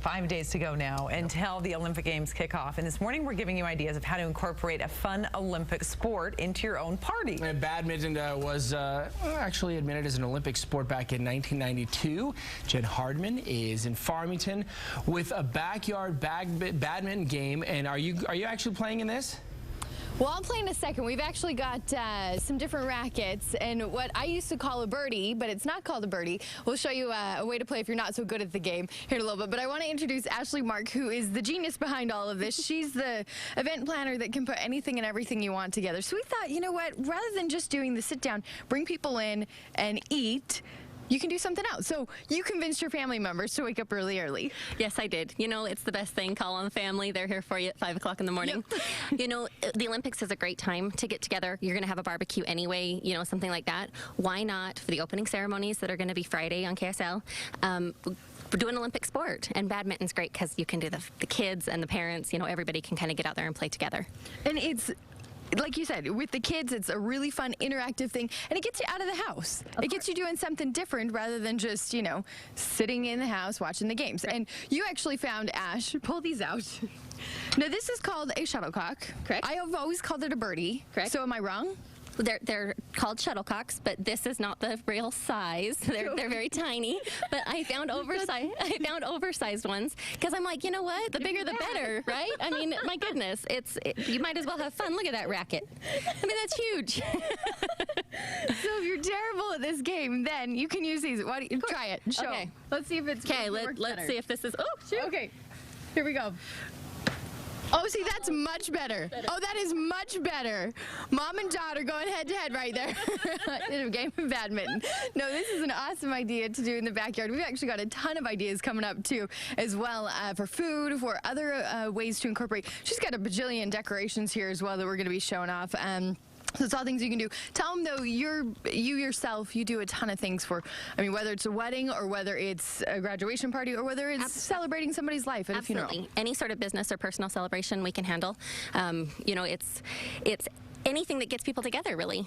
5 days to go now until the Olympic Games kick off. And this morning we're giving you ideas of how to incorporate a fun Olympic sport into your own party. And badminton was actually admitted as an Olympic sport back in 1992. Jen Hardman is in Farmington with a backyard badminton game. And are you actually playing in this? Well, I'll play in a second. We've actually got some different rackets and what I used to call a birdie, but it's not called a birdie. We'll show you a way to play if you're not so good at the game here in a little bit. But I want to introduce Ashley Mark, who is the genius behind all of this. She's the event planner that can put anything and everything you want together. So we thought, you know what, rather than just doing the sit down, bring people in and eat, you can do something else. So you convinced your family members to wake up really early. Yes, I did. You know, it's the best thing. Call on the family. They're here for you at 5 o'clock in the morning. Yep. You know, the Olympics is a great time to get together. You're going to have a barbecue anyway, you know, something like that. Why not for the opening ceremonies that are going to be Friday on KSL? Do an Olympic sport, and badminton's great because you can do the kids and the parents, you know, everybody can kind of get out there and play together. And it's, like you said, with the kids, it's a really fun, interactive thing, and it gets you out of the house. It gets you doing something different rather than just, you know, sitting in the house watching the games. Right. And you actually found, Ash, pull these out. Now, this is called a shuttlecock. Correct. I have always called it a birdie. Correct. So am I wrong? They're called shuttlecocks, but this is not the real size. They're very tiny. But I found oversized ones because I'm like, you know what? The bigger the better, right? I mean, my goodness, you might as well have fun. Look at that racket. I mean, that's huge. So if you're terrible at this game, then you can use these. Why don't you try it? Show. Okay. Let's see if it's okay. Let's see if this is. Oh, shoot. Okay. Here we go. Oh, see, that's much better. Oh, that is much better. Mom and daughter going head-to-head right there in a game of badminton. No, this is an awesome idea to do in the backyard. We've actually got a ton of ideas coming up, too, as well for food, for other ways to incorporate. She's got a bajillion decorations here as well that we're going to be showing off. So it's all things you can do. Tell them, though, you yourself, you do a ton of things for, I mean, whether it's a wedding or whether it's a graduation party or whether it's celebrating somebody's life at a funeral. Absolutely. Any sort of business or personal celebration we can handle. You know, it's anything that gets people together, really.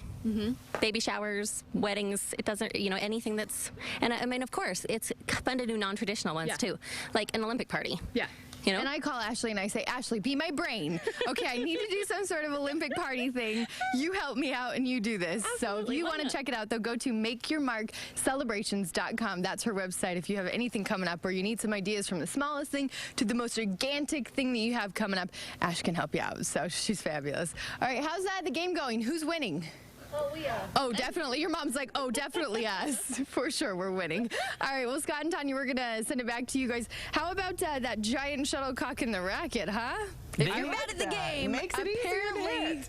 Baby showers, weddings, it doesn't, you know, anything that's, and I mean, of course, it's fun to do non-traditional ones, too, like an Olympic party. Yeah. You know? And I call Ashley and I say, Ashley, be my brain. Okay, I need to do some sort of Olympic party thing. You help me out and you do this. Absolutely. So if you want to check it out, though, go to makeyourmarkcelebrations.com. That's her website. If you have anything coming up or you need some ideas from the smallest thing to the most gigantic thing that you have coming up, Ash can help you out. So she's fabulous. All right, how's the game going? Who's winning? Oh, we are. Oh, definitely. Your mom's like, oh, definitely us. For sure, we're winning. All right, well, Scott and Tanya, we're going to send it back to you guys. How about that giant shuttlecock in the racket, huh? If you're bad at the game, makes it apparently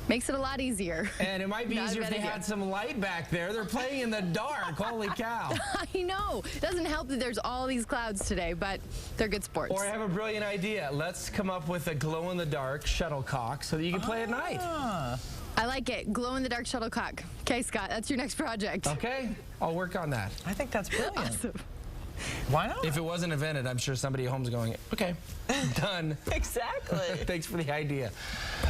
makes it a lot easier. And it might be easier if they had some light back there. They're playing in the dark. Holy cow. I know. It doesn't help that there's all these clouds today, but they're good sports. Or I have a brilliant idea. Let's come up with a glow-in-the-dark shuttlecock so that you can play at night. I like it. Glow-in-the-dark shuttlecock. Okay, Scott, that's your next project. Okay, I'll work on that. I think that's brilliant. Awesome. Why not? If it wasn't invented, I'm sure somebody at home's going, okay, done. Exactly. Thanks for the idea.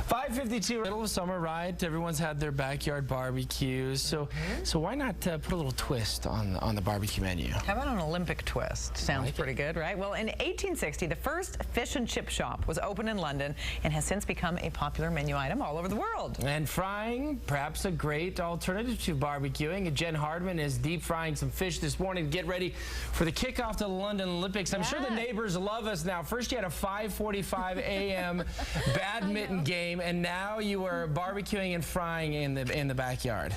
5:52, middle of summer, right? Everyone's had their backyard barbecues. So why not put a little twist on the barbecue menu? How about an Olympic twist? Sounds pretty good, right? Well, in 1860, the first fish and chip shop was opened in London and has since become a popular menu item all over the world. And frying, perhaps a great alternative to barbecuing. And Jen Hardman is deep frying some fish this morning to get ready for the kickoff to the London Olympics. I'm sure the neighbors love us now. First you had a 5:45 a.m. badminton game, and now you are barbecuing and frying in the backyard.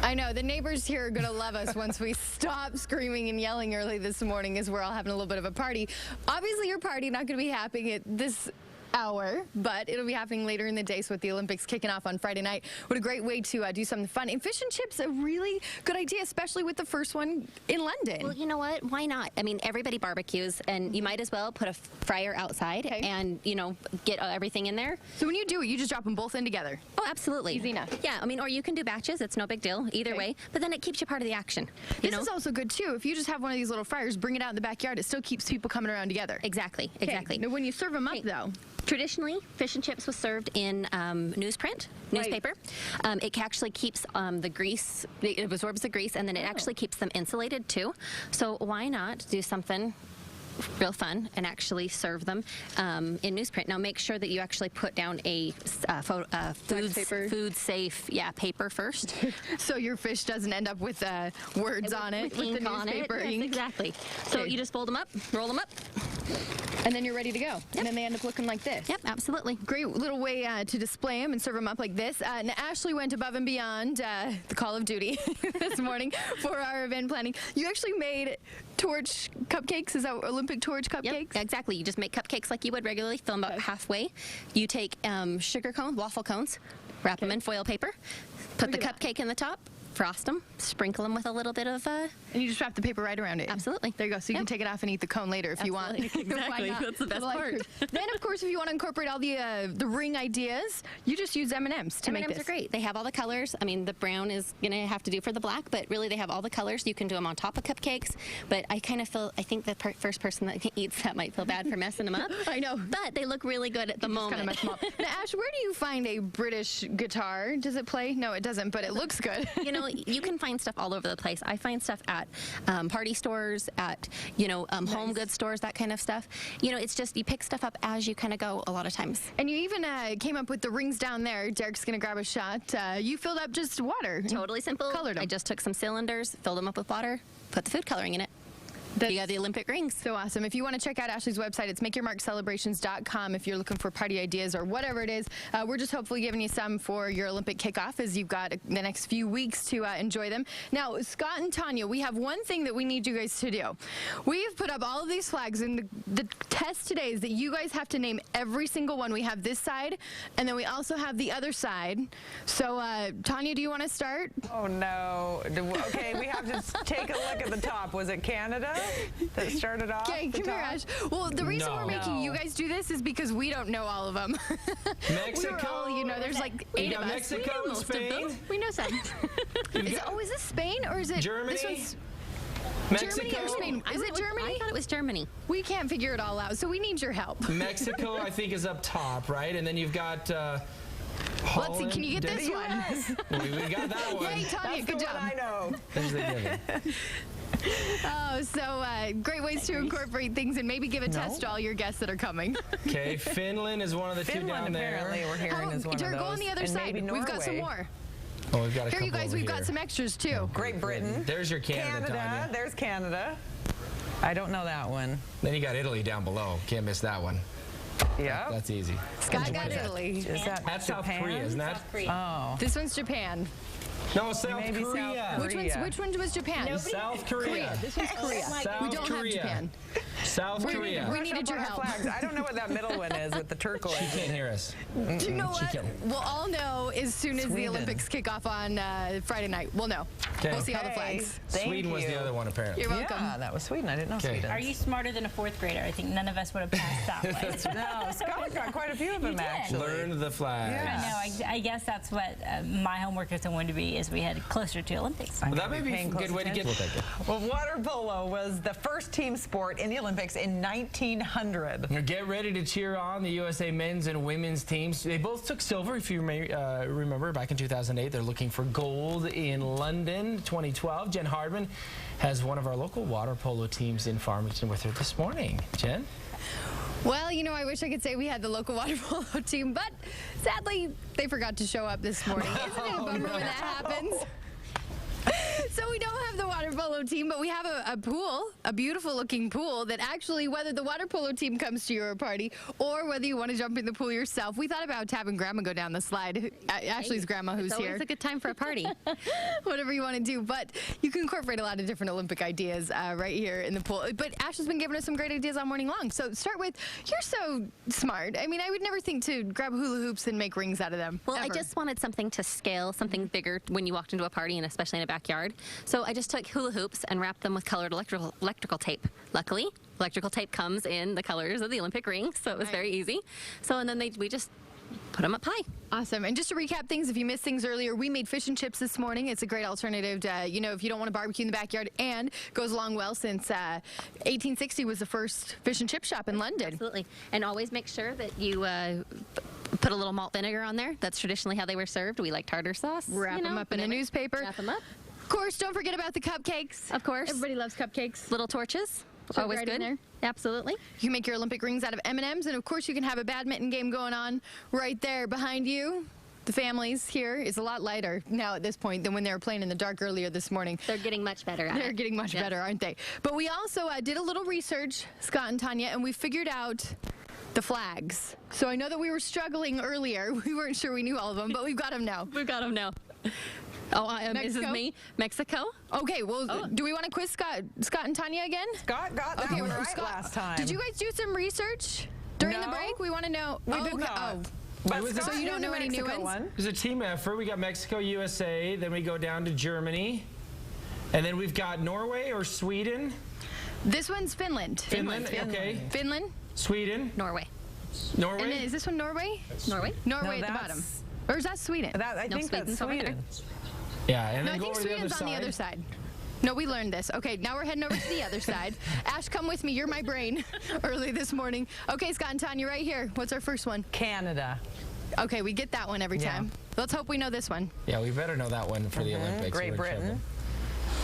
I know. The neighbors here are going to love us once we stop screaming and yelling early this morning as we're all having a little bit of a party. Obviously, your party not going to be happening at this hour, but it'll be happening later in the day. So with the Olympics kicking off on Friday night, what a great way to do something fun. And fish and chips, a really good idea, especially with the first one in London. Well, you know what? Why not? I mean, everybody barbecues, and you might as well put a fryer outside and, you know, get everything in there. So when you do it, you just drop them both in together? Oh, absolutely. Easy enough. Yeah, I mean, or you can do batches. It's no big deal either way, but then it keeps you part of the action. This is also good, too. If you just have one of these little fryers, bring it out in the backyard, it still keeps people coming around together. Exactly, exactly. Now, when you serve them up, though, traditionally, fish and chips was served in newsprint, newspaper. It actually keeps the grease, it absorbs the grease, and then it actually keeps them insulated too. So why not do something real fun and actually serve them in newsprint. Now make sure that you actually put down a food safe paper first. So your fish doesn't end up with words on it, with ink the on it. newspaper Yes, ink. exactly. So Okay. you just fold them up, roll them up. And then you're ready to go. And then they end up looking like this. Yep, absolutely. Great little way to display them and serve them up like this. And Ashley went above and beyond the call of duty this morning for our event planning. You actually made torch cupcakes. Is that Olympic torch cupcakes? Yep, exactly. You just make cupcakes like you would regularly, fill them about halfway. You take sugar cones, waffle cones, wrap them in foil paper, put the Look at cupcake in the top, frost them, sprinkle them with a little bit of And you just wrap the paper right around it. Absolutely. There you go. So you can take it off and eat the cone later if you want. Absolutely. Why Exactly. not? That's the best Well, part. Then, of course, if you want to incorporate all the ring ideas, you just use M&Ms to make M&Ms this. are great. They have all the colors. I mean, the brown is going to have to do for the black, but really they have all the colors. You can do them on top of cupcakes, but I think the first person that eats that might feel bad for messing them up. I know. But they look really good at the moment. Kind of mess them up. Now, Ash, where do you find a British guitar? Does it play? No, it doesn't, but it looks good. You know, you can find stuff all over the place. I find stuff at party stores, at, home goods stores, that kind of stuff. You know, it's just you pick stuff up as you kind of go a lot of times. And you even came up with the rings down there. Derek's going to grab a shot. You filled up just water. Totally simple. Colored 'em. I just took some cylinders, filled them up with water, put the food coloring in it. That's You got the Olympic rings. so awesome. If you want to check out Ashley's website, it's makeyourmarkcelebrations.com if you're looking for party ideas or whatever it is. We're just hopefully giving you some for your Olympic kickoff as you've got the next few weeks to enjoy them. Now, Scott and Tanya, we have one thing that we need you guys to do. We've put up all of these flags, and the test today is that you guys have to name every single one. We have this side, and then we also have the other side. So, Tanya, do you want to start? Oh, no. Okay, we have to take a look at the top. Was it Canada that started off? Okay, the come here, top? Ash. Well, the reason we're making No. you guys do this is because we don't know all of them. Mexico. We were all, there's like You 8 got of us. Mexico and Spain. We know some. Is this Spain or is it Germany? This one's Mexico. Germany or Spain? Is it Germany? I thought it was Germany. We can't figure it all out, so we need your help. Mexico, I think, is up top, right? And then you've got Let's see, Holland. can you get this The one? US. We got that one. Yay, Tanya, That's good the job. one I know. There's the given. Oh, so great ways to incorporate things and maybe give a test to all your guests that are coming. Okay, Finland is one of the two Finland, down there. apparently, we're hearing is one of Jared, those. go on the other And side. maybe We've got some Norway. more. Oh, we've got a Here, couple you guys, over we've got here. some extras too. Great Britain. There's your Canada, Tanya. There's Canada. I don't know that one. Then you got Italy down below. Can't miss that one. Yeah. That's easy. Scott got Italy. Is that That's South Japan? Korea, isn't that? Oh. This one's Japan. No, South Maybe South Korea. Korea. Which one was Japan? South Korea. This one's Korea. South We don't Korea. have Japan. South Korea. We needed Up your on our help. flags. I don't know what that middle one is with the turquoise. She can't hear us. Do you know what? can. We'll all know as soon as the Sweden. Olympics kick off on Friday night. We'll know. Okay. We'll see all the Okay. flags. Thank Sweden was you. the other one, apparently. You're welcome. Yeah, that was Sweden. I didn't know Okay. Sweden. Are you smarter than a fourth grader? I think none of us would have passed that way. No, Scott got quite a few of them, did. actually. Learn the flag. Yeah. I know. I guess that's what my homework is going to be as we head closer to Olympics. Well, that may be a Paying good close way to get. attention. We'll take it. Well, water polo was the first team sport in the Olympics in 1900. Now get ready to cheer on the USA men's and women's teams. They both took silver, if you may remember, back in 2008. They're looking for gold in London 2012. Jen Hardman has one of our local water polo teams in Farmington with her this morning. Jen? Well, I wish I could say we had the local water polo team, but sadly, they forgot to show up this morning. Isn't it a bummer when that happens? So we don't have the water polo team, but we have a pool, a beautiful looking pool that actually, whether the water polo team comes to your party or whether you want to jump in the pool yourself, we thought about having Grandma go down the slide. Ashley's grandma who's It's always here. a good time for a party. Whatever you want to do, but you can incorporate a lot of different Olympic ideas right here in the pool. But Ash has been giving us some great ideas all morning long. So start with, you're so smart. I mean, I would never think to grab hula hoops and make rings out of them. Well, I ever. just wanted something to scale, something bigger when you walked into a party and especially in a backyard. So I just took hula hoops and wrapped them with colored electrical tape. Luckily, electrical tape comes in the colors of the Olympic ring, so it was Right. very easy. So and then we just put them up high. Awesome. And just to recap things, if you missed things earlier, we made fish and chips this morning. It's a great alternative to, if you don't want to barbecue in the backyard, and goes along well since 1860 was the first fish and chip shop in London. Absolutely. And always make sure that you put a little malt vinegar on there. That's traditionally how they were served. We like tartar sauce. Wrap them up in a whatever. newspaper. Wrap them up. Of course, don't forget about the cupcakes. Of course. Everybody loves cupcakes. Little torches. Always right in good. there. Absolutely. You can make your Olympic rings out of M&Ms, and of course you can have a badminton game going on right there behind you. The families here is a lot lighter now at this point than when they were playing in the dark earlier this morning. They're getting much better at it. They're getting much better, aren't they? But we also did a little research, Scott and Tanya, and we figured out the flags. So I know that we were struggling earlier. We weren't sure we knew all of them, but we've got them now. We've got them now. Oh, this is Mexico? me. Mexico. Okay, well, do we want to quiz Scott and Tanya again? Scott got that one well, right Scott, last time. Did you guys do some research during the No. break? We want to know. We oh, did okay. not. Oh. But was it- Scott So you knew don't the know any new Mexico ones? one. It was a team effort. We got Mexico, USA, then we go down to Germany, and then we've got Norway or Sweden. This one's Finland. Finland. Okay. Finland. Sweden. Norway. Norway. And then, is this one Norway? Norway. Norway No, at the bottom. that's- Or is that Sweden? I No, think that's Sweden's over there. Sweden. Yeah, and No, then I go think over to the other Sweden's on the side. other side. No, we learned this. Okay, now we're heading over to the other side. Ash, come with me. You're my brain early this morning. Okay, Scott and Tanya, right here. What's our first one? Canada. Okay, we get that one every Yeah. time. Let's hope we know this one. Yeah, we better know that one for the Olympics. Great We're in Britain. trouble.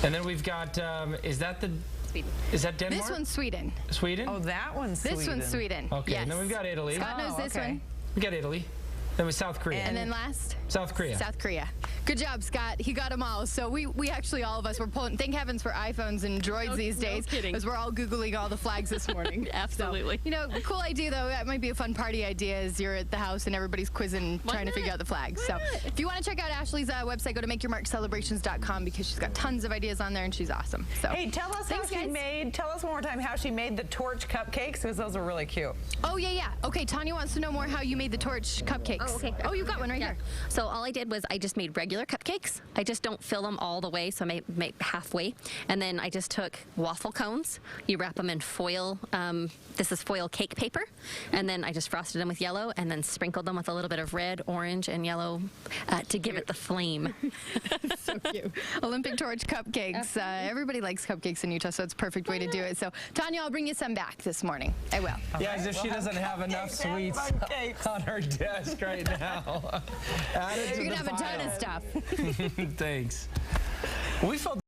And then we've got, is that Denmark? This one's Sweden. Sweden? Oh, that one's This Sweden. one's Sweden. Okay, Yes. and then we've got Italy. Scott knows Oh, this okay. one. We got Italy. Then with South Korea. And then last, South Korea. South Korea. Good job, Scott. He got them all. So we actually, all of us, were pulling. Thank heavens for iPhones and droids these days. kidding. As we're all Googling all the flags this morning. Absolutely. You know, cool idea, though. That might be a fun party idea as you're at the house and everybody's quizzing, trying to figure out the flags. So if you want to check out Ashley's website, go to makeyourmarkcelebrations.com because she's got tons of ideas on there and she's awesome. So Hey, tell us Thanks, how she guys. made. Tell us one more time how she made the torch cupcakes because those are really cute. Oh, yeah. Okay, Tanya wants to know more how you made the torch cupcakes. Oh, okay. Oh, you got one right Yeah. here. So all I did was I just made regular cupcakes. I just don't fill them all the way, so I make halfway. And then I just took waffle cones. You wrap them in foil. This is foil cake paper. And then I just frosted them with yellow and then sprinkled them with a little bit of red, orange, and yellow to give it the flame. So cute. Olympic torch cupcakes. Everybody likes cupcakes in Utah, so it's a perfect way to do it. So, Tanya, I'll bring you some back this morning. I will. Yeah, as if she doesn't have enough cupcakes and sweets fun cakes. on her desk right now. Add it to You're going the to have a ton pile. of stuff. Thanks. We felt